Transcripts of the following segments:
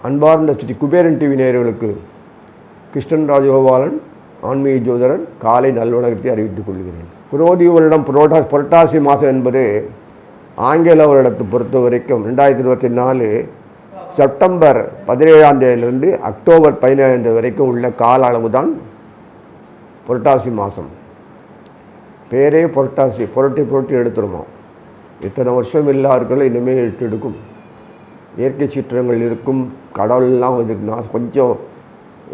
அன்பார்ந்த ஸ்ரீ குபேரன் டிவி நேயர்களுக்கு கிருஷ்ணன் ராஜகோபாலன் ஆன்மீக ஜோதிடர் காலை நல்வணக்கத்தை அறிவித்துக் கொள்கிறேன். குரோதி வருடம் புரட்டாசி மாதம் என்பது ஆங்கில வருடத்தை பொறுத்த வரைக்கும் 2024 செப்டம்பர் 17ஆம் தேதியிலிருந்து அக்டோபர் 17ஆம் தேதி வரைக்கும் உள்ள கால அளவு தான் புரட்டாசி மாதம். பேரே புரட்டாசி, புரட்டி எடுத்துருமா. இத்தனை வருஷம் எல்லாருக்கும் இனிமேல் எடுக்கும். இயற்கை சீற்றங்கள் இருக்கும், கடவுள்லாம் கொஞ்சம்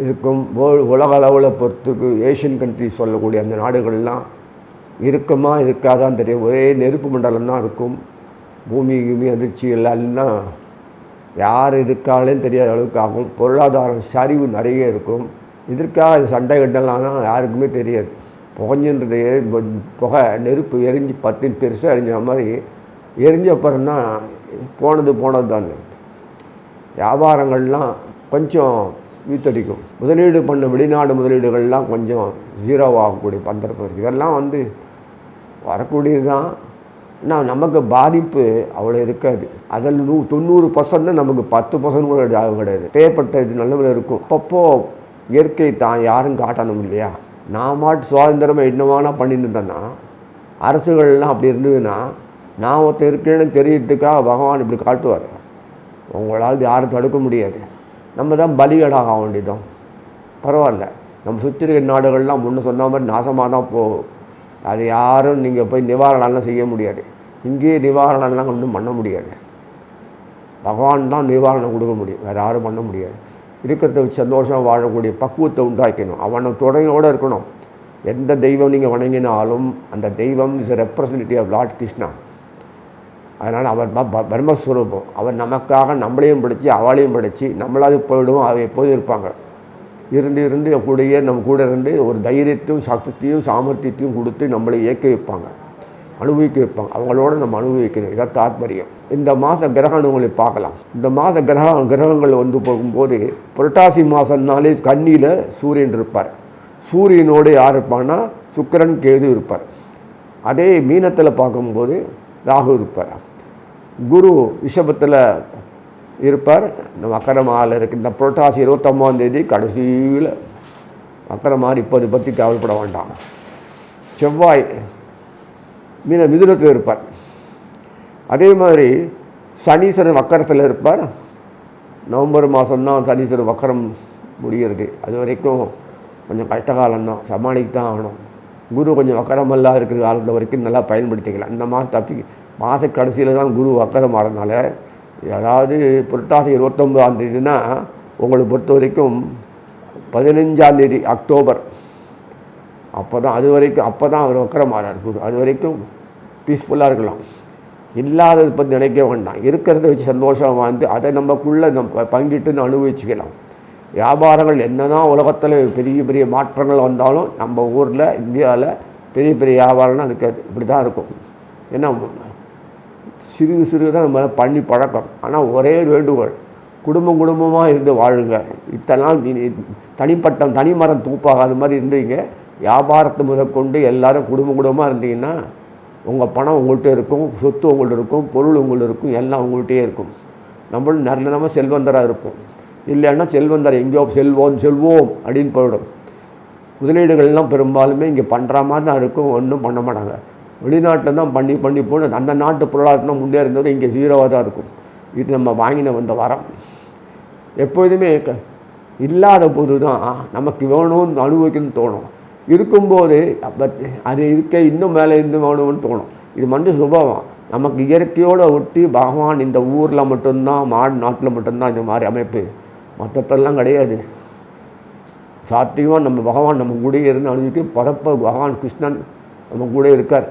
இருக்கும். உலக அளவில் பொறுத்துக்கு ஏஷியன் கண்ட்ரிஸ் சொல்லக்கூடிய அந்த நாடுகள்லாம் இருக்குமா இருக்காதான் தெரியும். ஒரே நெருப்பு மண்டலம் தான் இருக்கும். பூமி அதிர்ச்சி எல்லாம் யார் இருக்காலேன்னு தெரியாத அளவுக்கு ஆகும். பொருளாதாரம் சரிவு நிறைய இருக்கும். இதற்காக சண்டை கட்டலாம் யாருக்குமே தெரியாது. புகஞ்சுன்றது புகை நெருப்பு எரிஞ்சு 10 பெருசாக எரிஞ்ச மாதிரி எரிஞ்ச அப்புறம்தான் போனது தானே. வியாபாரங்கள்லாம் கொஞ்சம் வீத்தடிக்கும். முதலீடு பண்ண வெளிநாடு முதலீடுகள்லாம் கொஞ்சம் ஜீரோவாகக்கூடிய பந்தரப்பு இருக்குது. இதெல்லாம் வரக்கூடியது தான். ஆனால் நமக்கு பாதிப்பு அவ்வளோ இருக்காது. அதில் 90% நமக்கு 10% கூட கிடையாது. பேப்பட்ட இது நல்லவில் இருக்கும். அப்பப்போ இயற்கை தான் யாரும் காட்டணும் இல்லையா. நான் மாட்டு சுதந்திரமாக என்னவானா பண்ணிட்டு இருந்தேன்னா, அரசுகள்லாம் அப்படி இருந்ததுன்னா நான் ஒருத்தர் இருக்கேன்னு தெரியறதுக்காக பகவான் இப்படி காட்டுவார். உங்களால் யாரும் தடுக்க முடியாது. நம்ம தான் பலிகடாக வேண்டியதும். பரவாயில்ல, நம்ம சுற்றி இருக்கிற நாடுகள்லாம் முன்ன சொன்ன மாதிரி நாசமாக தான் போகும். அது யாரும் நீங்கள் போய் நிவாரணம்லாம் செய்ய முடியாது. இங்கேயே நிவாரணம்லாம் ஒன்றும் பண்ண முடியாது. பகவான் தான் நிவாரணம் கொடுக்க முடியும், வேறு யாரும் பண்ண முடியாது. இருக்கிறத வச்சு சந்தோஷமாக வாழக்கூடிய பக்குவத்தை உண்டாக்கணும். அவனை துணையோடு இருக்கணும். எந்த தெய்வம் நீங்கள் வணங்கினாலும் அந்த தெய்வம் is representative of lord Krishna. அதனால் அவர் பிரம்மஸ்வரூபம். அவர் நமக்காக நம்மளையும் படித்து அவளையும் படித்து நம்மளாவது போயிடுவோம். அவள் எப்போதும் இருப்பாங்க. இருந்து கூடயே நம்ம கூட இருந்து ஒரு தைரியத்தையும் சக்தியையும் சாமர்த்தியத்தையும் கொடுத்து நம்மளை இயக்க வைப்பாங்க, அனுபவிக்க வைப்பாங்க. அவங்களோட நம்ம அனுபவிக்கணும். இதான் தாத்பரியம். இந்த மாத கிரகணங்களை பார்க்கலாம். இந்த மாத கிரகங்கள் போகும்போது புரட்டாசி மாதம்னாலே கன்னியில் சூரியன் இருப்பார். சூரியனோடு யார் இருப்பான்னா சுக்கிரன் கேது இருப்பார். அதே மீனத்தில் பார்க்கும்போது ராகு இருப்பார். குரு ரிஷபத்தில் இருப்பார். இந்த மக்கரமாவில் இருக்குது. இந்த புரட்டாசி 29ஆம் தேதி கடைசியில் மக்கரமாக இப்போது பற்றி கவலைப்பட வேண்டாம். செவ்வாய் மிதுனத்தில் இருப்பார். அதே மாதிரி சனீஸ்வரன் வக்கரத்தில் இருப்பார். நவம்பர் மாதம்தான் சனீஸ்வரன் வக்கரம் முடிகிறது. அது வரைக்கும் கொஞ்சம் கஷ்டகாலம்தான், சமாளிக்க தான் ஆகணும். குரு கொஞ்சம் வக்கரமெல்லாம் இருக்கிற காலத்து வரைக்கும் நல்லா பயன்படுத்திக்கலாம். இந்த மாதம் மாத கடைசியில் தான் குரு வக்கரம் ஆகிறதுனால, அதாவது புரட்டாசி 29ஆம் தேதினா உங்களை பொறுத்த வரைக்கும் 15ஆம் தேதி அக்டோபர் அப்போ தான் அவர் வக்கரம் ஆகிறார் குரு. அது வரைக்கும் பீஸ்ஃபுல்லாக இருக்கலாம். இல்லாததை பற்றி நினைக்க வேண்டாம். இருக்கிறத வச்சு சந்தோஷமாக வாழ்ந்து அதை நமக்குள்ளே நம்ம பங்கிட்டு அனுபவிச்சுக்கலாம். வியாபாரங்கள் என்ன தான் உலகத்தில் பெரிய பெரிய மாற்றங்கள் வந்தாலும் நம்ம ஊரில் இந்தியாவில் பெரிய பெரிய வியாபாரம்லாம் இருக்காது. இப்படி தான் இருக்கும். ஏன்னா சிறு தான் நம்ம பண்ணி பழக்கம். ஆனால் ஒரே வேண்டுகோள், குடும்பமாக இருந்து வாழுங்க. இத்தனால் தனிமரம் தூப்பாகாத மாதிரி இருந்தீங்க. வியாபாரத்தை முதற்கொண்டு எல்லோரும் குடும்பமாக இருந்தீங்கன்னா உங்கள் பணம் உங்கள்கிட்ட இருக்கும், சொத்து உங்கள்கிட்ட இருக்கும், பொருள் உங்கள்கிட்ட இருக்கும், எல்லாம் உங்கள்கிட்டயே இருக்கும். நம்மளும் நல்ல செல்வந்தராக இருப்போம். இல்லைன்னா செல்வந்தர் எங்கேயோ செல்வோம் அப்படின்னு போயிடும். முதலீடுகள்லாம் பெரும்பாலுமே இங்கே பண்ணுற மாதிரி தான் இருக்கும். ஒன்றும் பண்ண மாட்டாங்க. வெளிநாட்டில் தான் பண்ணி போன அந்த நாட்டு பொருளாதாரம் முன்னே இருந்தவரை இங்கே ஜீரோவாக தான் இருக்கும். இது நம்ம வாங்கின வந்த வரம். எப்போதுமே இல்லாத போது தான் நமக்கு வேணும்னு அனுபவிக்கணும்னு தோணும். இருக்கும்போது அது இன்னும் மேலே இருந்து வேணும்னு தோணும். இது மனுஷ சுபாவம். நமக்கு இயற்கையோடு ஒட்டி பகவான் இந்த ஊரில் மட்டும்தான், நாட்டில் மட்டும்தான் இந்த மாதிரி அமைப்பு, மற்றத்தெல்லாம் கிடையாது. சாத்தியமாக நம்ம பகவான் நம்ம கூடயே இருந்து அனுபவிக்க பகவான் கிருஷ்ணன் நம்ம கூட இருக்கார்.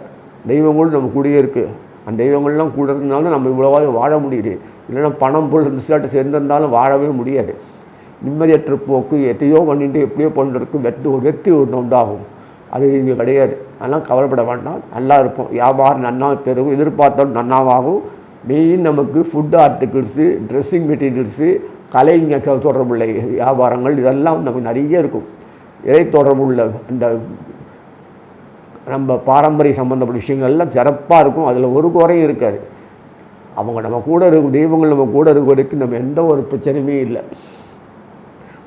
தெய்வங்களும் நம்ம கூடயே இருக்குது. அந்த தெய்வங்கள்லாம் கூட இருந்தாலும் நம்ம இவ்வளோவாக வாழ முடியுது. இல்லைன்னா பணம் பொருள் ரிசல்ட்டு சேர்ந்திருந்தாலும் வாழவே முடியாது. நிம்மதியற்ற போக்கு எத்தையோ பண்ணிட்டு எப்படியோ பண்ணிட்டு வெற்றி ஒன்று உண்டாகும். அது இங்கே கிடையாது. அதெல்லாம் கவலைப்பட வேண்டாம். நல்லா இருப்போம். வியாபாரம் நன்னா பெருகும். எதிர்பார்த்தாலும் நன்னாவாகும். மெயின் நமக்கு ஃபுட் ஆர்டிகிள்ஸு, ட்ரெஸ்ஸிங் மெட்டீரியல்ஸு, கலைங்க தொடர்புள்ள வியாபாரங்கள் இதெல்லாம் நமக்கு நிறைய இருக்கும். இறை தொடர்புள்ள அந்த நம்ம பாரம்பரிய சம்மந்தப்பட்ட விஷயங்கள்லாம் சிறப்பாக இருக்கும். அதில் ஒரு குறையும் இருக்காது. அவங்க நம்ம கூட இருக்கும், தெய்வங்கள் நம்ம கூட இருக்க வரைக்கும் நம்ம எந்த ஒரு பிரச்சனையுமே இல்லை.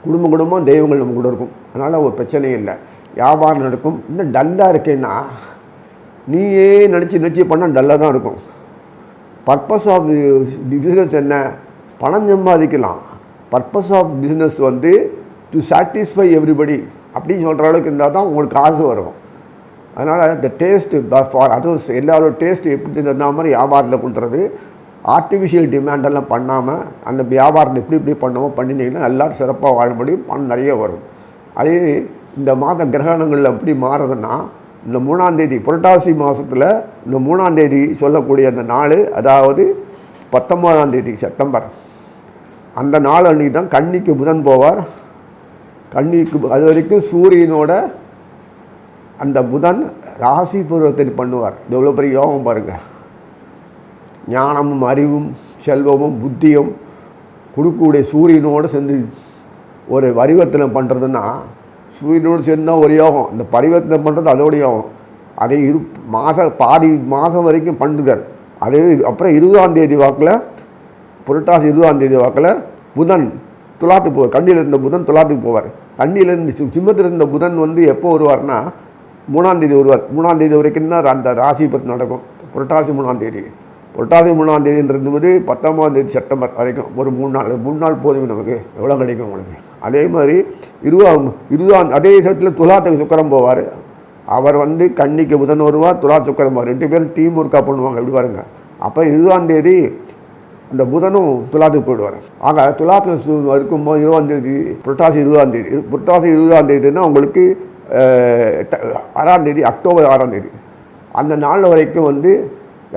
குடும்பம் தெய்வங்கள் நம்ம கூட இருக்கும். அதனால் ஒரு பிரச்சனையும் இல்லை. வியாபாரம் நடக்கும். இன்னும் டல்லாக இருக்கேன்னா நீயே நினச்சி பண்ணால் டல்லாக தான் இருக்கும். பர்பஸ் ஆஃப் பிஸ்னஸ் என்ன? பணம் சம்பாதிக்கலாம். பர்பஸ் ஆஃப் பிஸ்னஸ் வந்து டு சாட்டிஸ்ஃபை எவ்ரிபடி அப்படின்னு சொல்கிற அளவுக்கு இருந்தால் தான் உங்களுக்கு காசு வரும். அதனால் இந்த டேஸ்ட்டு ஃபார் அதர்ஸ் எல்லாரோட டேஸ்ட்டு எப்படி இருந்த மாதிரி வியாபாரத்தில் பண்ணுறது. ஆர்டிஃபிஷியல் டிமாண்டெல்லாம் பண்ணாமல் அந்த வியாபாரத்தை இப்படி பண்ணாமல் பண்ணினீங்கன்னா எல்லோரும் சிறப்பாக வாழ முடியும். பணம் நிறைய வரும். அதே இந்த மாத கிரகணங்களில் எப்படி மாறுதுன்னா, இந்த 3ஆம் தேதி புரட்டாசி மாதத்தில் இந்த 3ஆம் தேதி சொல்லக்கூடிய அந்த நாள், அதாவது 19ஆம் தேதி செப்டம்பர், அந்த நாள் அன்றைக்கி தான் கன்னிக்கு புதன் போவார். கன்னிக்கு அது வரைக்கும் சூரியனோட அந்த புதன் ராசி பருவத்தில் பண்ணுவார். இது எவ்வளோ பெரிய யோகம் பாருங்கள். ஞானமும் அறிவும் செல்வமும் புத்தியும் கொடுக்கக்கூடிய சூரியனோடு சேர்ந்து ஒரு பரிவர்த்தனை பண்ணுறதுன்னா, சூரியனோடு சேர்ந்தால் ஒரு யோகம். இந்த பரிவர்த்தனை பண்ணுறது அதோட யோகம். அதை பாதி மாதம் வரைக்கும் பண்ணுறார். அதே அப்புறம் 20ஆம் தேதி வாக்கில், புரட்டாசி 20ஆம் தேதி வாக்கில் புதன் துலாத்துக்கு போவார். கண்ணியில் இருந்த புதன் துலாத்துக்கு போவார். கண்ணியிலேருந்து சிம்மத்தில் இருந்த புதன் வந்து எப்போ வருவார்னா 3ஆம் தேதி வருவார். 3ஆம் தேதி வரைக்கும் தான் அந்த ராசி பற்றி நடக்கும். புரட்டாசி 3ஆம் தேதி, புரட்டாசி 3ஆம் தேதின்றது 19ஆம் தேதி செப்டம்பர் வரைக்கும் ஒரு 3 நாள் போதும். நமக்கு எவ்வளோ கிடைக்கும் உங்களுக்கு? அதே மாதிரி 20ஆம் அதே சமயத்தில் துலாத்துக்கு சுக்கரம் போவார். அவர் வந்து கன்னிக்கு புதன் வருவார், துலா சுக்கரம் போவார். 2 பேரும் டீம் ஒர்க்காக பண்ணுவாங்க. எப்படி பாருங்க. அப்போ 20ஆம் தேதி அந்த புதனும் துலாத்துக்கு போயிடுவார். ஆக துலாத்தில் இருக்கும்போது 20ஆம் தேதி புரட்டாசி 20ஆம் தேதி, புரட்டாசி 20ஆம் தேதினா உங்களுக்கு 6ஆம் தேதி, அக்டோபர் 6ஆம் தேதி, அந்த நாள் வரைக்கும் வந்து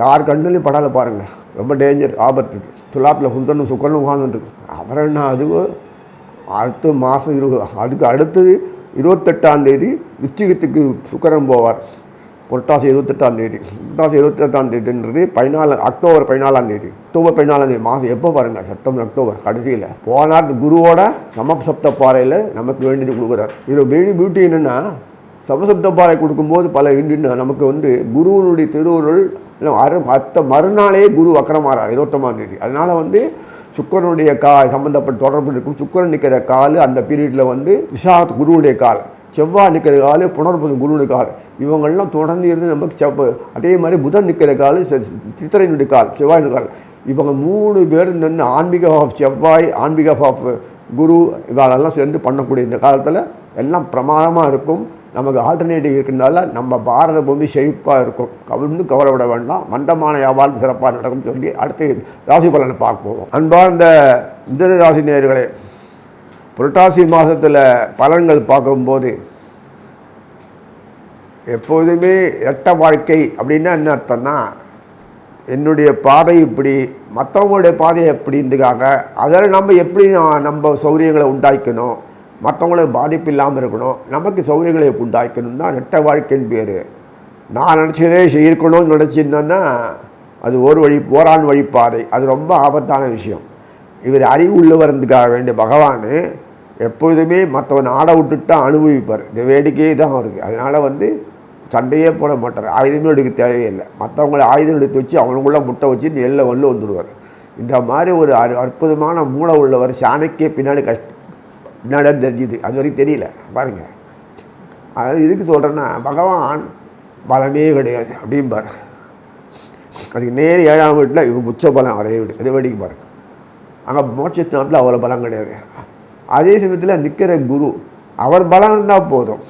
யார் கண்ணுலையும் படால பாருங்கள். ரொம்ப டேஞ்சர், ஆபத்து. துலாத்தில் புதனும் சுக்கரனும் உட்காந்துருக்கு. அப்புறம் என்ன, அது அடுத்த மாதம் அதுக்கு அடுத்தது 28ஆம் தேதி விருச்சிகத்துக்கு சுக்கரன் போவார். புரட்டாசி 28ஆம் தேதி, புரட்டாசி 28ஆம் தேதின்றது அக்டோபர் 14ஆம் தேதி, அக்டோபர் 14ஆம் தேதி மாதம் எப்போ பாருங்கள், செப்டம்பர் அக்டோபர் கடைசியில் போனார். குருவோட சமசப்த பாறையில் நமக்கு வேண்டியது கொடுக்குறார். இது பியூட்டி என்னென்னா, சமசப்த பாறை கொடுக்கும்போது பல இண்டின்னா நமக்கு வந்து குருவனுடைய திருவுருள் மறுநாளே குரு வக்கரமாறார் 21ஆம் தேதி. அதனால் வந்து சுக்கரனுடைய சம்மந்தப்பட்ட தொடர்பு இருக்கும். சுக்கரன் நிற்கிற கால் அந்த பீரியடில் வந்து விசாத் குருவுடைய கால், செவ்வாய் நிற்கிற கால் புனர்பூசம் குருவுடைய கால், இவங்கள்லாம் தொடர்ந்து இருந்து நமக்கு அதே மாதிரி புதன் நிற்கிற கால் சித்திரையினுடைய கால், செவ்வாயினுடைய கால். இவங்க 3 பேர் நின்று ஆன்மீக ஆஃப் செவ்வாய், ஆன்மீக ஆஃப் குரு, இவாளெல்லாம் சேர்ந்து பண்ணக்கூடிய இந்த காலத்தில் எல்லாம் பிரமாதமாக இருக்கும். நமக்கு ஆல்டர்னேட்டிவ் இருக்கிறதுனால நம்ம பாரத பூமி செழிப்பாக இருக்கும். இன்னும் கவலைப்பட வேண்டாம். மந்தமான வியாபாரம் சிறப்பாக நடக்கும் சொல்லி அடுத்து ராசி பலனை பார்ப்போம். அன்பார்ந்த மிதுன ராசி நேயர்களே, புரட்டாசி மாதத்தில் பலன்கள் பார்க்கும்போது எப்போதுமே இரட்ட வாழ்க்கை அப்படின்னா என்ன அர்த்தம்னா, என்னுடைய பாதை இப்படி, மற்றவங்களுடைய பாதையை எப்படின்றதுக்காக அதில் நம்ம எப்படி நம்ம சௌகரியங்களை உண்டாக்கணும், மற்றவங்களுக்கு பாதிப்பு இல்லாமல் இருக்கணும், நமக்கு சௌகரியங்களை உண்டாக்கணும் தான் ரெட்டை வாழ்க்கைன்னு பேர். நான் நினச்சதே இருக்கணும்னு நினச்சிருந்தேன்னா அது ஒரு வழி போரான் வழிப்பாதை. அது ரொம்ப ஆபத்தான விஷயம். இவர் அறிவு உள்ளவர்றதுக்காக வேண்டிய பகவான் எப்போதுமே மற்றவன் ஆட விட்டுட்டு தான் அனுபவிப்பார். இந்த வேடிக்கையே தான் இருக்குது. அதனால் வந்து சண்டையே போட மாட்டார். ஆயுதமே எடுக்க தேவையில்லை. மற்றவங்களை ஆயுதம் எடுத்து வச்சு அவனுக்குள்ளே முட்டை வச்சு நெல்லை வந்துடுவார். இந்த மாதிரி ஒரு அற்புதமான மூளை உள்ளவர். சாணக்கிய பின்னாடி பின்னாடி தெரிஞ்சுது, அது வரைக்கும் தெரியல பாருங்கள். அதாவது இதுக்கு சொல்கிறேன்னா, பகவான் பலமே கிடையாது அப்படின்பார். அதுக்கு நேர் 7ஆம் வீட்டில் இவங்க உச்ச பலம் வரைய விடு, அது வேடிக்கை பாருங்கள். அங்கே மோட்சத்தினாட்டில் அவ்வளோ பலம் கிடையாது. அதே சமயத்தில் நிற்கிற குரு, அவர் பலம் இருந்தால் போதும்,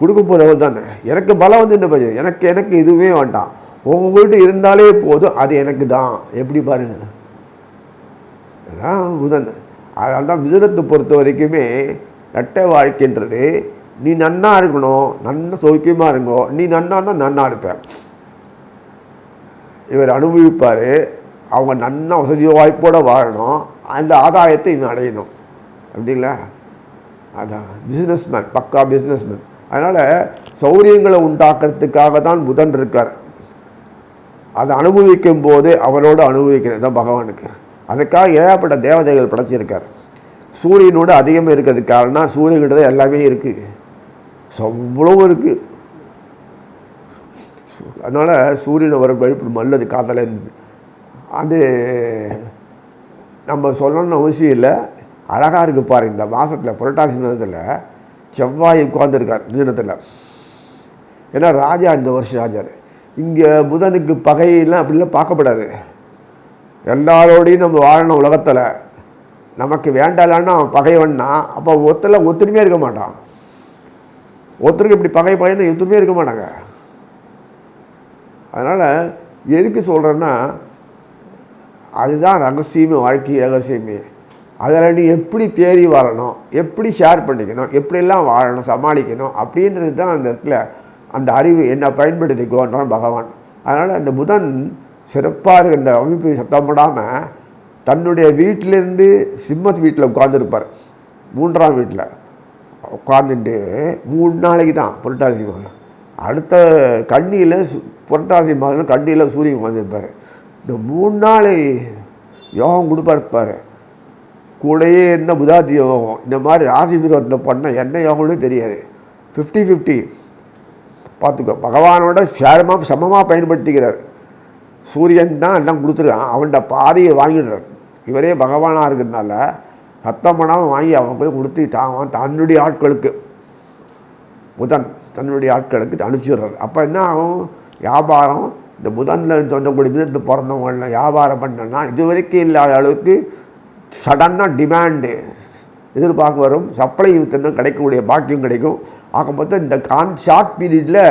கொடுக்க போகிறவர் தானே. எனக்கு பலம் வந்து என்ன பிரச்சனை, எனக்கு எதுவுமே வேண்டாம், உங்கள்கிட்ட இருந்தாலே போதும், அது எனக்கு தான். எப்படி பாருங்கள், அதுதான் புதன். அதனால தான் மிதுனத்தை பொறுத்த வரைக்குமே ரெட்டை வாழ்க்கைன்றது, நீ நன்னா இருக்கணும், நன்னா சௌக்கியமாக இருக்கணும், நீ நன்னா தான் நன்னா இருப்பேன். இவர் அனுபவிப்பார். அவங்க நன்னா வசதியோ வாய்ப்போடு வாழணும், அந்த ஆதாயத்தை இவன் அடையணும். அப்படிங்களா? அதான் பிஸ்னஸ்மேன், பக்கா பிஸ்னஸ்மேன். அதனால் சௌரியங்களை உண்டாக்குறதுக்காக தான் புதன் இருக்கார். அதை அனுபவிக்கும் போது அவரோடு அனுபவிக்கிறது தான் பகவானுக்கு. அதுக்காக ஏகப்பட்ட தேவதைகள் படைச்சிருக்கார். சூரியனோடு அதிகமாக இருக்கிறதுக்கு காரணம், சூரியன்கிட்ட எல்லாமே இருக்குது, அவ்வளோ இருக்குது. அதனால் சூரியனை வர வழிபடும் நல்லது காதல இருந்தது. அது நம்ம சொல்லணும்னு அவசியம் இல்லை. அழகாக இருக்குது பாரு. இந்த மாதத்தில் புரட்டாசி மாதத்தில் செவ்வாய் உட்கார்ந்துருக்கார் மிதுனத்தில். ஏன்னா ராஜா இந்த வருஷம் ராஜார். இங்கே புதனுக்கு பகையெல்லாம் அப்படிலாம் பார்க்கப்படாது. எல்லாரோடையும் நம்ம வாழணும் உலகத்தில். நமக்கு வேண்டாலான்னா அவன் பகைவன்னா அப்போ ஒத்துமையாக இருக்க மாட்டான். ஒருத்தருக்கு இப்படி பகைன்னு ஒத்துமையாக இருக்க மாட்டாங்க. அதனால் எதுக்கு சொல்கிறேன்னா அதுதான் ரகசியமே, வாழ்க்கை ரகசியமே. அதில் நீ எப்படி தேறி வாழணும், எப்படி ஷேர் பண்ணிக்கணும், எப்படியெல்லாம் வாழணும், சமாளிக்கணும் அப்படின்றது தான் அந்த இடத்துல அந்த அறிவு என்ன பயன்படுத்திக்கோன்றான் பகவான். அதனால் அந்த புதன் சிறப்பாக இருக்க இந்த அமைப்பு சத்தம் போடாமல் தன்னுடைய வீட்டிலேருந்து சிம்மத்து வீட்டில் உட்காந்துருப்பார். 3ஆம் வீட்டில் உட்காந்துட்டு 3 நாளைக்கு தான் புரட்டாசி மாதம். அடுத்த கண்ணியில் புரட்டாசி மாதம் கண்ணியில் சூரியன் உட்காந்துருப்பார். இந்த 3 நாள் யோகம் கொடுப்பார். கூடையே என்ன புதாதி யோகம். இந்த மாதிரி ராசி விரோதத்தில் பண்ணால் என்ன யோகம்னு தெரியாது. 50-50 பார்த்துக்கோ. பகவானோட சமமாக பயன்படுத்திக்கிறார். சூரியன் தான் எல்லாம் கொடுத்துருக்கான். அவன்கிட்ட பாதையை வாங்கிடுறார். இவரே பகவானாக இருக்கிறதுனால சத்தம் பண்ணாமல் வாங்கி அவன் போய் கொடுத்து தன்னுடைய ஆட்களுக்கு புதன் தன்னுடைய ஆட்களுக்கு அனுப்பிச்சிடுறார். அப்போ என்ன ஆகும்? வியாபாரம் இந்த புதனில் சொந்தக்கூடிய விதத்தில் பிறந்தவங்களாம் வியாபாரம் பண்ணோன்னா இது வரைக்கும் இல்லாத அளவுக்கு சடனாக டிமாண்டு எதிர்பார்க்க வரும். சப்ளை வித்தன்னா கிடைக்கக்கூடிய பாக்கியம் கிடைக்கும். ஆகும்போது இந்த ஷார்ட் பீரியடில்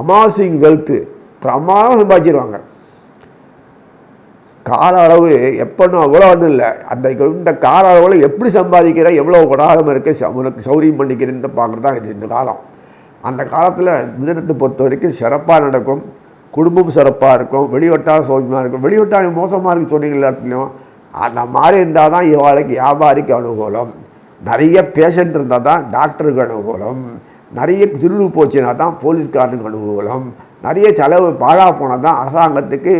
அமாசிங் வெல்த்து பிரமாதம் சம்பாதிச்சிருவாங்க. கால அளவு எப்போன்னு அவ்வளோ ஒன்றும் இல்லை. இந்த கால அளவில் எப்படி சம்பாதிக்கிற, எவ்வளோ படாதமாக இருக்க உனக்கு சௌரியம் பண்ணிக்கிறேன்னு பார்க்குறது தான் இது இந்த காலம். அந்த காலத்தில் மிதுனத்தை பொறுத்த வரைக்கும் சிறப்பாக நடக்கும். குடும்பம் சிறப்பாக இருக்கும். வெளிவட்டாரம் சௌரியமாக இருக்கும். வெளிவட்டாரம் மோசமாக இருக்குது சொன்னீங்க எல்லாத்துலேயும். அந்த மாதிரி இருந்தால் தான் இவாளுக்கு வியாபாரிக்கு அனுகூலம். நிறைய பேஷண்ட் இருந்தால் தான் டாக்டருக்கு அனுகூலம். நிறைய திருடு போச்சுன்னா தான் போலீஸ்காரனுக்கு அனுகூலம். நிறைய செலவு பாழாக போனால் தான் அரசாங்கத்துக்கு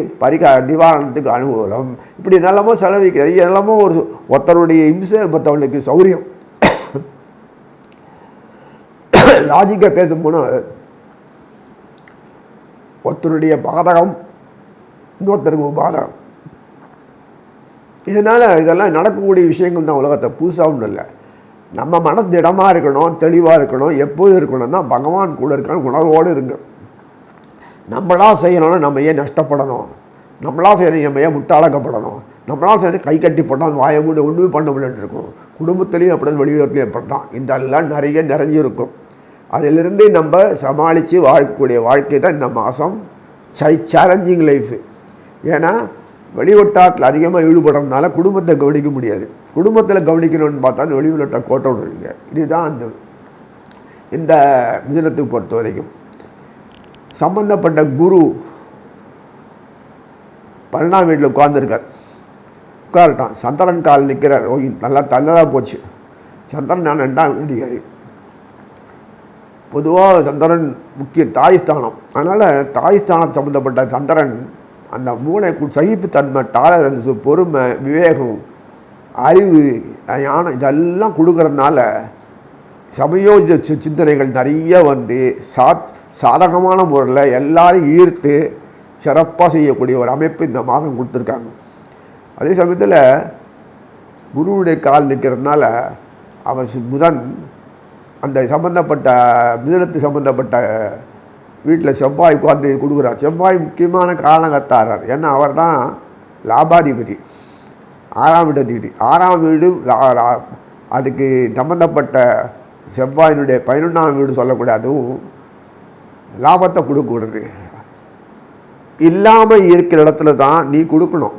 நிவாரணத்துக்கு அனுகூலம். இப்படி நல்லமோ செலவிக்கிறது எல்லாமோ ஒருத்தருடைய இம்சை மற்றவனுக்கு சௌரியம். லாஜிக்காக பேசும்போனால் ஒருத்தருடைய பாதகம் இன்னொருத்தருக்கு பாதகம். இதெல்லாம் நடக்கக்கூடிய விஷயங்கள் தான். உலகத்தை புதுசாக ஒன்றும் இல்லை. நம்ம மனது திடமாக இருக்கணும், தெளிவாக இருக்கணும், எப்போதும் இருக்கணும்னா பகவான் கூட இருக்கான்னு உணர்வோடு இருங்க. நம்மளாக செய்யணும்னா நம்ம ஏன் நஷ்டப்படணும்? நம்மளாக செய்யணும் நம்ம ஏன் முட்டாளக்கப்படணும்? நம்மளால் செய்யணும் கை கட்டி போட்டால் வாய மூடி ஒன்றுமே பண்ண முடியாது இருக்கும். குடும்பத்துலேயும் அப்படி தான், வெளியுறவுலையும் ஏற்பட்டான். இதெல்லாம் நிறைய நிறைஞ்சிருக்கும். அதிலிருந்து நம்ம சமாளித்து வாழக்கூடிய வாழ்க்கை தான் இந்த மாதம் சேலஞ்சிங் லைஃபு. ஏன்னா வெளிவட்டாரத்தில் அதிகமாக ஈடுபடுறதுனால குடும்பத்தை கவனிக்க முடியாது. குடும்பத்தில் கவனிக்கணும்னு பார்த்தா வெளிவட்டார கோட்டை விடுவீங்க. இதுதான் இந்த மிதுனத்துக்கு பொறுத்த வரைக்கும். சம்பந்தப்பட்ட குரு 12ஆம் வீட்டில் உட்காரட்டான். சந்திரன் கால் நிற்கிறார். நல்லா நல்லதாக போச்சு. சந்திரன் நான் 2ஆம் வீட்டுக்காரி. பொதுவாக சந்திரன் முக்கிய தாய்ஸ்தானம். அதனால் தாய்ஸ்தானம் சம்மந்தப்பட்ட சந்திரன் அந்த மூளை சகிப்புத்தன்மை, டாலரன்ஸு, பொறுமை, விவேகம், அறிவு, ஞானம் இதெல்லாம் கொடுக்கறதுனால சமயோஜித சிந்தனைகள் நிறைய வந்து சாதகமான முறையில் எல்லாரையும் ஈர்த்து சிறப்பாக செய்யக்கூடிய ஒரு அமைப்பு இந்த மாதம் கொடுத்துருக்காங்க. அதே சமயத்தில் குருவுடைய கால் நிற்கிறதுனால அவர் புதன் அந்த சம்பந்தப்பட்ட மிதுனத்து சம்பந்தப்பட்ட வீட்டில் செவ்வாய் உட்காந்து கொடுக்குறார். செவ்வாய் முக்கியமான காரணகர்த்தாரார். ஏன்னா அவர் தான் லாபாதிபதி, 6ஆம் வீட்டு அதிபதி. 6ஆம் வீடு அதுக்கு சம்பந்தப்பட்ட செவ்வாயினுடைய 11ஆம் வீடு சொல்லக்கூடிய அதுவும் லாபத்தை கொடுக்கூடாது. இல்லாமல் இருக்கிற இடத்துல தான் நீ கொடுக்கணும்.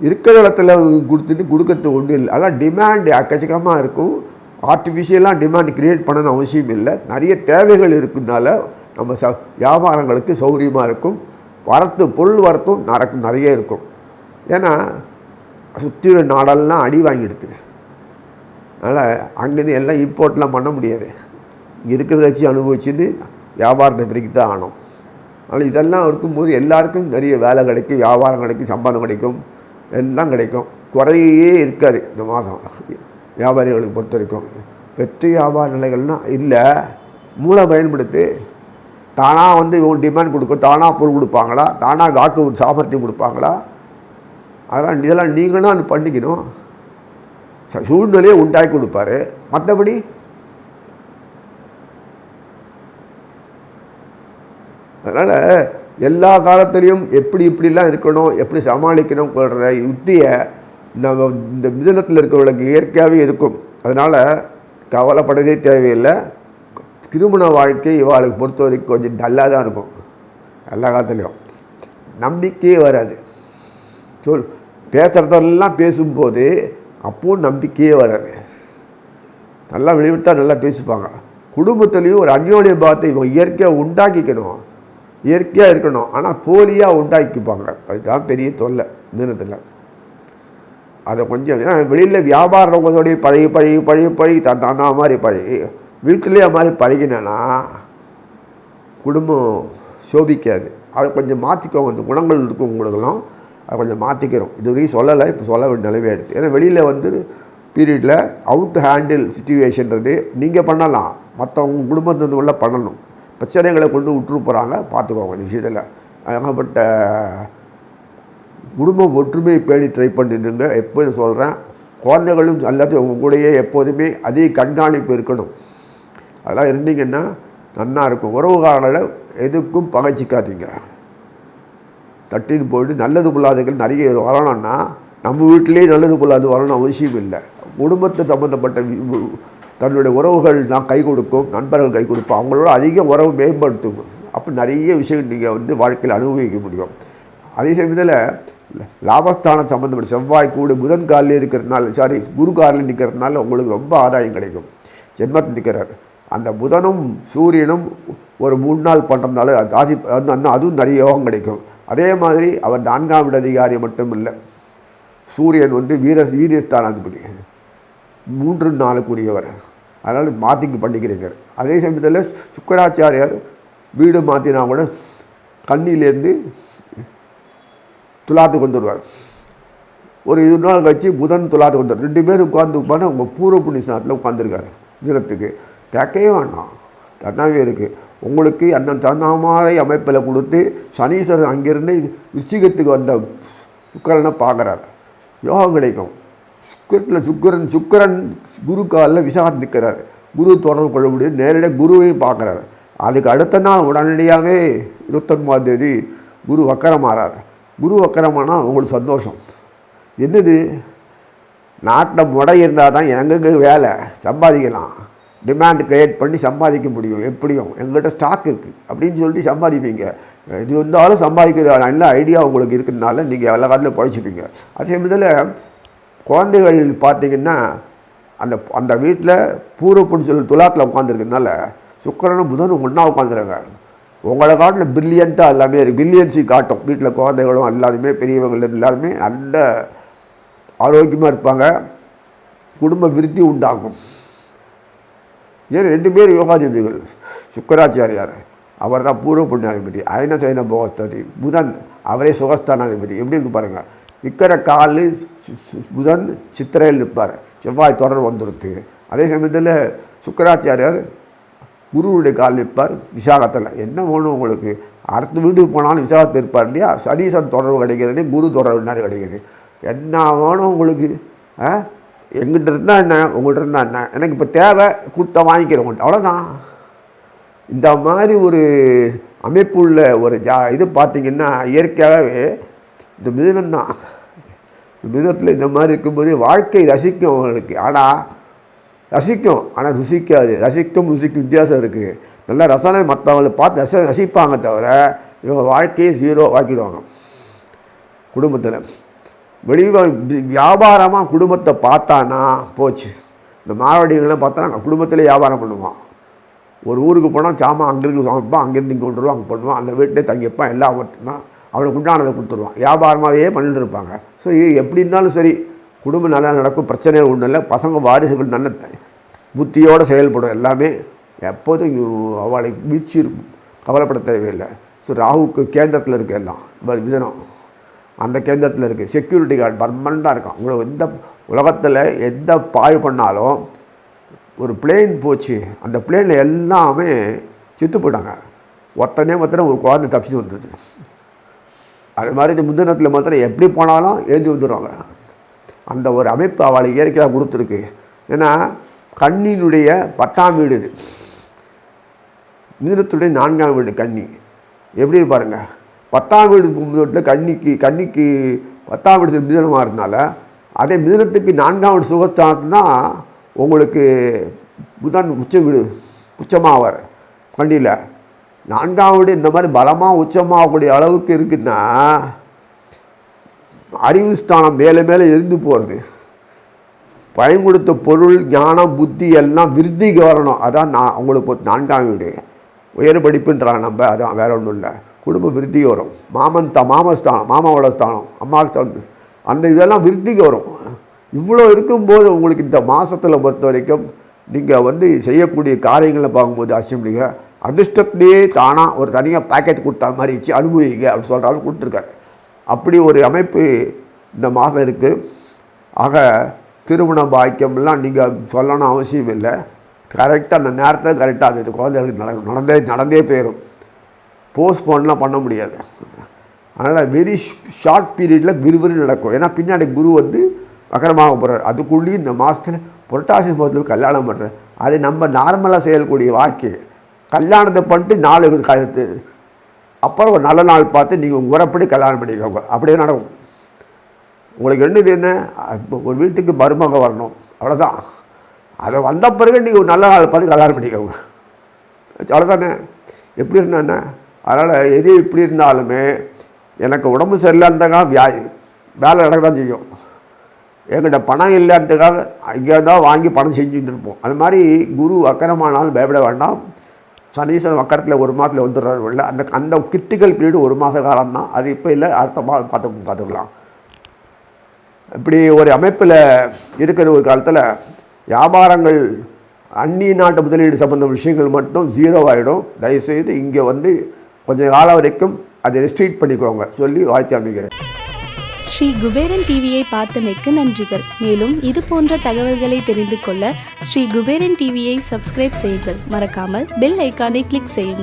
இருக்கிற இடத்துல கொடுத்துட்டு கொடுக்கறது ஒன்றும் இல்லை. அதெல்லாம் டிமாண்டு எக்கச்சக்கமாக இருக்கும். ஆர்டிஃபிஷியலாக டிமாண்ட் க்ரியேட் பண்ணணும்னு அவசியம் இல்லை. நிறைய தேவைகள் இருக்கிறதுனால நம்ம வியாபாரங்களுக்கு சௌகரியமாக இருக்கும். பொருள் வரத்தும் நிறைய இருக்கும். ஏன்னா சுற்றி நாடெல்லாம் அடி வாங்கிடுது. அதனால் அங்கேருந்து எல்லாம் இம்போர்ட்லாம் பண்ண முடியாது. இங்கே இருக்கிறத வச்சு அனுபவிச்சுன்னு வியாபாரத்தை பிரிக்க தான் ஆகணும். அதனால் இதெல்லாம் இருக்கும்போது எல்லாருக்கும் நிறைய வேலை கிடைக்கும், வியாபாரம் கிடைக்கும், சம்பாதம் கிடைக்கும், எல்லாம் கிடைக்கும். குறையே இருக்காது இந்த மாதம் வியாபாரிகளுக்கு பொறுத்த வரைக்கும். வெற்றி வியாபார நிலைகள்னால் இல்லை. மூளை பயன்படுத்தி தானாக வந்து இவங்க டிமாண்ட் கொடுக்கும், தானாக பொருள் கொடுப்பாங்களா, தானாக வாக்கு சாமர்த்தியம் கொடுப்பாங்களா? இதெல்லாம் நீங்கள் தான் பண்ணிக்கணும். சூழ்நிலையை உண்டாக்கி கொடுப்பாரு. மற்றபடி அதனால் எல்லா காலத்துலேயும் இப்படிலாம் இருக்கணும், எப்படி சமாளிக்கணும் சொல்கிற யுத்தியை நம்ம இந்த மிதுனத்தில் இருக்கிறவங்களுக்கு இயற்கையாகவே இருக்கும். அதனால் கவலைப்படவே தேவையில்லை. திருமண வாழ்க்கை இவாளுக்கு பொறுத்த வரைக்கும் கொஞ்சம் நல்லா தான் இருக்கும். எல்லா காலத்துலேயும் நம்பிக்கையே வராது. பேசுகிறதெல்லாம் பேசும்போது அப்போது நம்பிக்கையே வராது. நல்லா வெளிவிட்டால் நல்லா பேசிப்பாங்க. குடும்பத்துலேயும் ஒரு அந்யோன்ய பாவத்தை இவங்க இயற்கையாக உண்டாக்கிக்கணும், இயற்கையாக இருக்கணும். ஆனால் போலியாக உண்டாக்கிப்பாங்க. அதுதான் பெரிய தொல்லை தினத்தில். அதை கொஞ்சம் வெளியில் வியாபாரத்தோடைய பழகி தானா மாதிரி பழகி வீட்டிலே அது மாதிரி பழகினேன்னா குடும்பம் சோபிக்காது. அதை கொஞ்சம் மாற்றிக்கோங்க. அந்த குணங்கள் இருக்கும் உங்களுக்கெல்லாம், அதை கொஞ்சம் மாற்றிக்கிறோம். இது வரைக்கும் சொல்லலை, இப்போ சொல்ல வேண்டிய நிலைமை ஆகிடுது. ஏன்னா வெளியில் வந்து பீரியடில் அவுட் டு ஹேண்டில் சிச்சுவேஷன்றது நீங்கள் பண்ணலாம், மற்றவங்க குடும்பத்து உள்ள பண்ணணும். பிரச்சனைகளை கொண்டு விட்டுரு போகிறாங்க, பார்த்துக்கோங்க இந்த விஷயத்தில். ஏகப்பட்ட குடும்ப ஒற்றுமையை பேணி ட்ரை பண்ணிட்டுங்க. எப்போதும் சொல்கிறேன், குழந்தைகளும் எல்லாத்தையும் உங்கள் கூடயே எப்போதுமே அதிக கண்காணிப்பு இருக்கணும். அதெல்லாம் இருந்தீங்கன்னா நல்லா இருக்கும். உறவுகாரங்களை எதுக்கும் பகைச்சிக்காதீங்க. தட்டின்னு போயிட்டு நல்லது பொல்லாதுகள் நிறைய வரணும்னா நம்ம வீட்டிலே நல்லது பொல்லாது வரணும் அவசியம் இல்லை. குடும்பத்தை சம்மந்தப்பட்ட தன்னுடைய உறவுகள் நான் கை கொடுக்கும், நண்பர்கள் கை கொடுப்போம், அவங்களோட அதிக உறவு மேம்படுத்தும். அப்போ நிறைய விஷயம் நீங்கள் வந்து வாழ்க்கையில் அனுபவிக்க முடியும். அதே சமயத்தில் லாபஸ்தானம் சம்மந்தப்பட்ட செவ்வாய் கூட புதன் காலில் இருக்கிறதுனால குரு காலில் நிற்கிறதுனால உங்களுக்கு ரொம்ப ஆதாயம் கிடைக்கும். ஜென்மத்தில் நிற்கிறார் அந்த புதனும் சூரியனும் ஒரு 3 நாள் பண்ணுறதுனால ராசி அதுவும் நிறைய யோகம் கிடைக்கும். அதே மாதிரி அவர் 4ஆம் இட அதிகாரி மட்டும் இல்லை, சூரியன் வந்து வீரியஸ்தானாதிபதி 3 நாளுக்குரியவர். அதனால் மாற்றிக்கு பண்ணிக்கிறீங்க. அதே சமயத்தில் சுக்கராச்சாரியார் வீடு மாற்றினா கூட கண்ணிலேருந்து துலாத்துக்கு வந்துடுவார். ஒரு 20 நாள் கழிச்சு புதன் துலாத்துக்கு வந்துடுவார். 2 பேர் உட்காந்து உங்கள் பூர்வ புண்ணியஸ்தானத்தில் உட்காந்துருக்காரு. தினத்துக்கு கேட்கவே வேண்டாம், தன்னாவே இருக்குது. உங்களுக்கு அந்த தன்னாமாரை அமைப்பில் கொடுத்து சனீஸ்வரன் அங்கேருந்து விருச்சிகத்துக்கு வந்த சுக்கரனை பார்க்குறாரு, யோகம் கிடைக்கும். சுக்கரன் குரு காலில் விசாகம் நிற்கிறார். குரு தொடர்பு கொள்ள முடியும், நேரடியாக குருவையும் பார்க்குறாரு. அதுக்கு அடுத்த நாள் உடனடியாகவே 29ஆம் தேதி குரு வக்கரமாறார். குரு வக்கரமானால் உங்களுக்கு சந்தோஷம். என்னது, நாட்டில் முடை இருந்தால் தான் எங்கெங்கே வேலை சம்பாதிக்கலாம், டிமாண்ட் க்ரியேட் பண்ணி சம்பாதிக்க முடியும். எப்படியும் எங்கள்கிட்ட ஸ்டாக் இருக்குது அப்படின்னு சொல்லிட்டு சம்பாதிப்பீங்க. இது வந்தாலும் சம்பாதிக்கிற நல்ல ஐடியா உங்களுக்கு இருக்கிறதுனால நீங்கள் எல்லா காட்டிலும் பழிச்சிப்பீங்க. அதே சமயத்தில் குழந்தைகள் பார்த்திங்கன்னா அந்த வீட்டில் பூர்வப்புன்னு சொல்லி துலாத்தில் உட்காந்துருக்கிறதுனால சுக்கிரனும் புதனும் ஒன்றா உட்காந்துருக்காங்க. உங்களை காட்டில் பிரில்லியண்ட்டாக எல்லாமே இருக்குது, பில்லியன்ஸி காட்டும். வீட்டில் குழந்தைகளும் எல்லாருமே பெரியவங்கள்லேருந்து எல்லாருமே நல்ல ஆரோக்கியமாக இருப்பாங்க, குடும்ப விருத்தி உண்டாகும். ஏன் 2 பேர் யோகாதிபதிகள். சுக்கராச்சாரியார் அவர் தான் பூர்வ புண்ணியாதிபதி, அயன சைன போகஸ்ததி. புதன் அவரே சுகஸ்தானாதிபதி. எப்படி இருக்கு பாருங்கள், நிற்கிற கால் புதன் சித்திரையில் நிற்பார், செவ்வாய் தொடர் வந்துடுது. அதே சமயத்தில் சுக்கராச்சாரியார் குருவுடைய கால் நிற்பார் விசாகத்தில். என்ன வேணும் உங்களுக்கு, அடுத்த வீட்டுக்கு போனாலும் விசாகத்தில் இருப்பார் இல்லையா. சனீசன் தொடர்பு கிடைக்கிறது, குரு தொடர்பு நேரம் கிடைக்கிது. என்ன வேணும் உங்களுக்கு, எங்கிட்ட இருந்தால் என்ன, உங்கள்கிட்ட இருந்தால் என்ன, எனக்கு இப்போ தேவை கொடுத்தா வாங்கிக்கிறேன் உங்கள்கிட்ட, அவ்வளோதான். இந்த மாதிரி ஒரு அமைப்பு உள்ள ஒரு இது பார்த்திங்கன்னா இயற்கையாகவே இந்த மிதுனம்தான். இந்த மிதுனத்தில் இந்த மாதிரி இருக்கும்போது வாழ்க்கை ரசிக்கும் அவங்களுக்கு. ஆனால் ருசிக்காது. ரசிக்கும் வித்தியாசம் இருக்குது. நல்லா ரசனை மற்றவங்களை பார்த்து ரசிப்பாங்க தவிர இவங்க வாழ்க்கையை 0 ஆக்கிடுவாங்க. குடும்பத்தில் வியாபாரமாக குடும்பத்தை பார்த்தானா போச்சு. இந்த மாரவாடிகள்லாம் பார்த்தா குடும்பத்திலே வியாபாரம் பண்ணுவான். ஒரு ஊருக்கு போனால் சாமான் அங்கேருந்து சமைப்பான், அங்கேருந்து இங்கே கொண்டு வருவான், அங்கே பண்ணுவான், அந்த வீட்டிலே தங்கிப்பான், எல்லாம் மட்டும்தான் அவனுக்கு உண்டானதை கொடுத்துருவான். வியாபாரமாகவே பண்ணிட்டு இருப்பாங்க. ஸோ இது எப்படி இருந்தாலும் சரி, குடும்பம் நல்லா நடக்கும், பிரச்சனைகள் ஒன்றும் இல்லை. பசங்க வாரிசுகள் நல்ல புத்தியோடு செயல்படும். எல்லாமே எப்போதும் அவளை வீழ்ச்சி இருக்கும், கவலைப்பட தேவையில்லை. ஸோ ராகுக்கு கேந்திரத்தில் இருக்குது எல்லாம் மிதனம், அந்த கேந்திரத்தில் இருக்குது. செக்யூரிட்டி கார்டு பர்மனண்ட்டாக இருக்கும். உங்களுக்கு எந்த உலகத்தில் எந்த பாய் பண்ணாலும், ஒரு பிளேன் போச்சு, அந்த பிளேனில் எல்லாமே செத்து போயிட்டாங்க. ஒருத்தனே ஒரு குழந்தை தப்பிச்சு வந்தது. அது மாதிரி இந்த மிதுனத்தில் மாத்திரம் எப்படி போனாலும் எழுதி வந்துடுவாங்க. அந்த ஒரு அமைப்பு அவளை இயற்கையாக கொடுத்துருக்கு. ஏன்னா கன்னியினுடைய 10ஆம் வீடு இது, மிதுனத்துடைய 4ஆம் வீடு கன்னி. எப்படி பாருங்கள், 10ஆம் வீடு வீட்டில் கன்னிக்கு 10ஆம் வீடு மிதுனமாக இருந்தனால, அதே மிதுனத்துக்கு 4ஆம் வீடு சுகஸ்தானத்து தான் உங்களுக்கு புதன் உச்சமாவார் கண்டியில். 4ஆம் வீடு இந்த மாதிரி பலமாக உச்சமாகக்கூடிய அளவுக்கு இருக்குன்னா அறிவு ஸ்தானம் மேலே மேலே இருந்து போகிறது. பயன்படுத்த பொருள் ஞானம் புத்தி எல்லாம் விருத்திக்கு வரணும். அதான் நான் உங்களுக்கு 4ஆம் வீடு உயர் படிப்புன்றாங்க நம்ம. அதான் வேற ஒன்றும் இல்லை. குடும்ப விருத்தி வரும். மாமஸ்தானம் மாமாவோட ஸ்தானம் அம்மாவுக்கு அந்த இதெல்லாம் விருத்திக்கு வரும். இவ்வளோ இருக்கும்போது உங்களுக்கு இந்த மாதத்தில் பொறுத்த வரைக்கும் நீங்கள் செய்யக்கூடிய காரியங்களை பார்க்கும்போது அஷ்டமிக அதிர்ஷ்டத்திலேயே தானாக ஒரு தனியாக பேக்கெட் கொடுத்தா மாதிரி வச்சு அனுபவிங்க அப்படின்னு சொல்கிறாலும் கொடுத்துருக்காரு. அப்படி ஒரு அமைப்பு இந்த மாதம் இருக்குது. ஆக திருமண பாக்கியம்லாம் நீங்கள் சொல்லணும் அவசியம் இல்லை. கரெக்டாக அந்த நேரத்தை கரெக்டாக அது குழந்தைகளுக்கு நடந்தே போயிடும். போஸ்ட்போன்லாம் பண்ண முடியாது. அதனால் வெரி ஷார்ட் பீரியடில் விறுவிறு நடக்கும். ஏன்னா பின்னாடி குரு வக்கரமாக போகிறார். அதுக்குள்ளேயும் இந்த மாதத்தில் புரட்டாசி மாதத்தில் கல்யாணம் பண்ணுறார். அது நம்ம நார்மலாக செய்யக்கூடிய வாழ்க்கை. கல்யாணத்தை பண்ணிட்டு 4 கழுத்து அப்புறம் ஒரு நல்ல நாள் பார்த்து நீங்கள் முறைப்படி கல்யாணம் பண்ணிக்கோங்க. அப்படியே நடக்கும். உங்களுக்கு என்னது என்ன, ஒரு வீட்டுக்கு மருமக வரணும், அவ்வளோதான். அதை வந்த பிறகு நீங்கள் ஒரு நல்ல நாள் பார்த்து கல்யாணம் பண்ணிக்கோங்க, அவ்வளோதானே. எப்படி இருந்தானே. அதனால் எது இப்படி இருந்தாலுமே எனக்கு உடம்பு சரியில்லாததுக்காக வேலை நடக்க தான் செய்யும். என்கிட்ட பணம் இல்லைன்றதுக்காக இங்கே தான் வாங்கி பணம் செஞ்சுட்டு இருப்போம். அது மாதிரி குரு வக்கரமானாலும் பயப்பட வேண்டாம். சனீஸ்வரன் வக்கரத்தில் ஒரு மாதத்தில் வந்துடுறாரு. அந்த கிரிட்டிக்கல் பீரியடு 1 மாத காலம்தான். அது இப்போ இல்லை, அடுத்த மாதம் பார்த்துக்கலாம். இப்படி ஒரு அமைப்பில் இருக்கிற ஒரு காலத்தில் வியாபாரங்கள் அந்நிய நாட்டு முதலீடு சம்பந்த விஷயங்கள் மட்டும் 0 ஆகிடும். தயவுசெய்து இங்கே கொஞ்சம் காலம் வரைக்கும் அதை ரெஸ்ட்ரிக்ட் பண்ணிக்கோங்க சொல்லி வாழ்த்து அமைக்கிறேன். ஸ்ரீ குபேரன் டிவியை பார்த்தமைக்கு நன்றிகள். மேலும் இது போன்ற தகவல்களை தெரிந்து கொள்ள ஸ்ரீ குபேரன் டிவியை சப்ஸ்கிரைப் செய்யுங்கள். மறக்காமல் பெல் ஐக்கானை கிளிக் செய்யுங்கள்.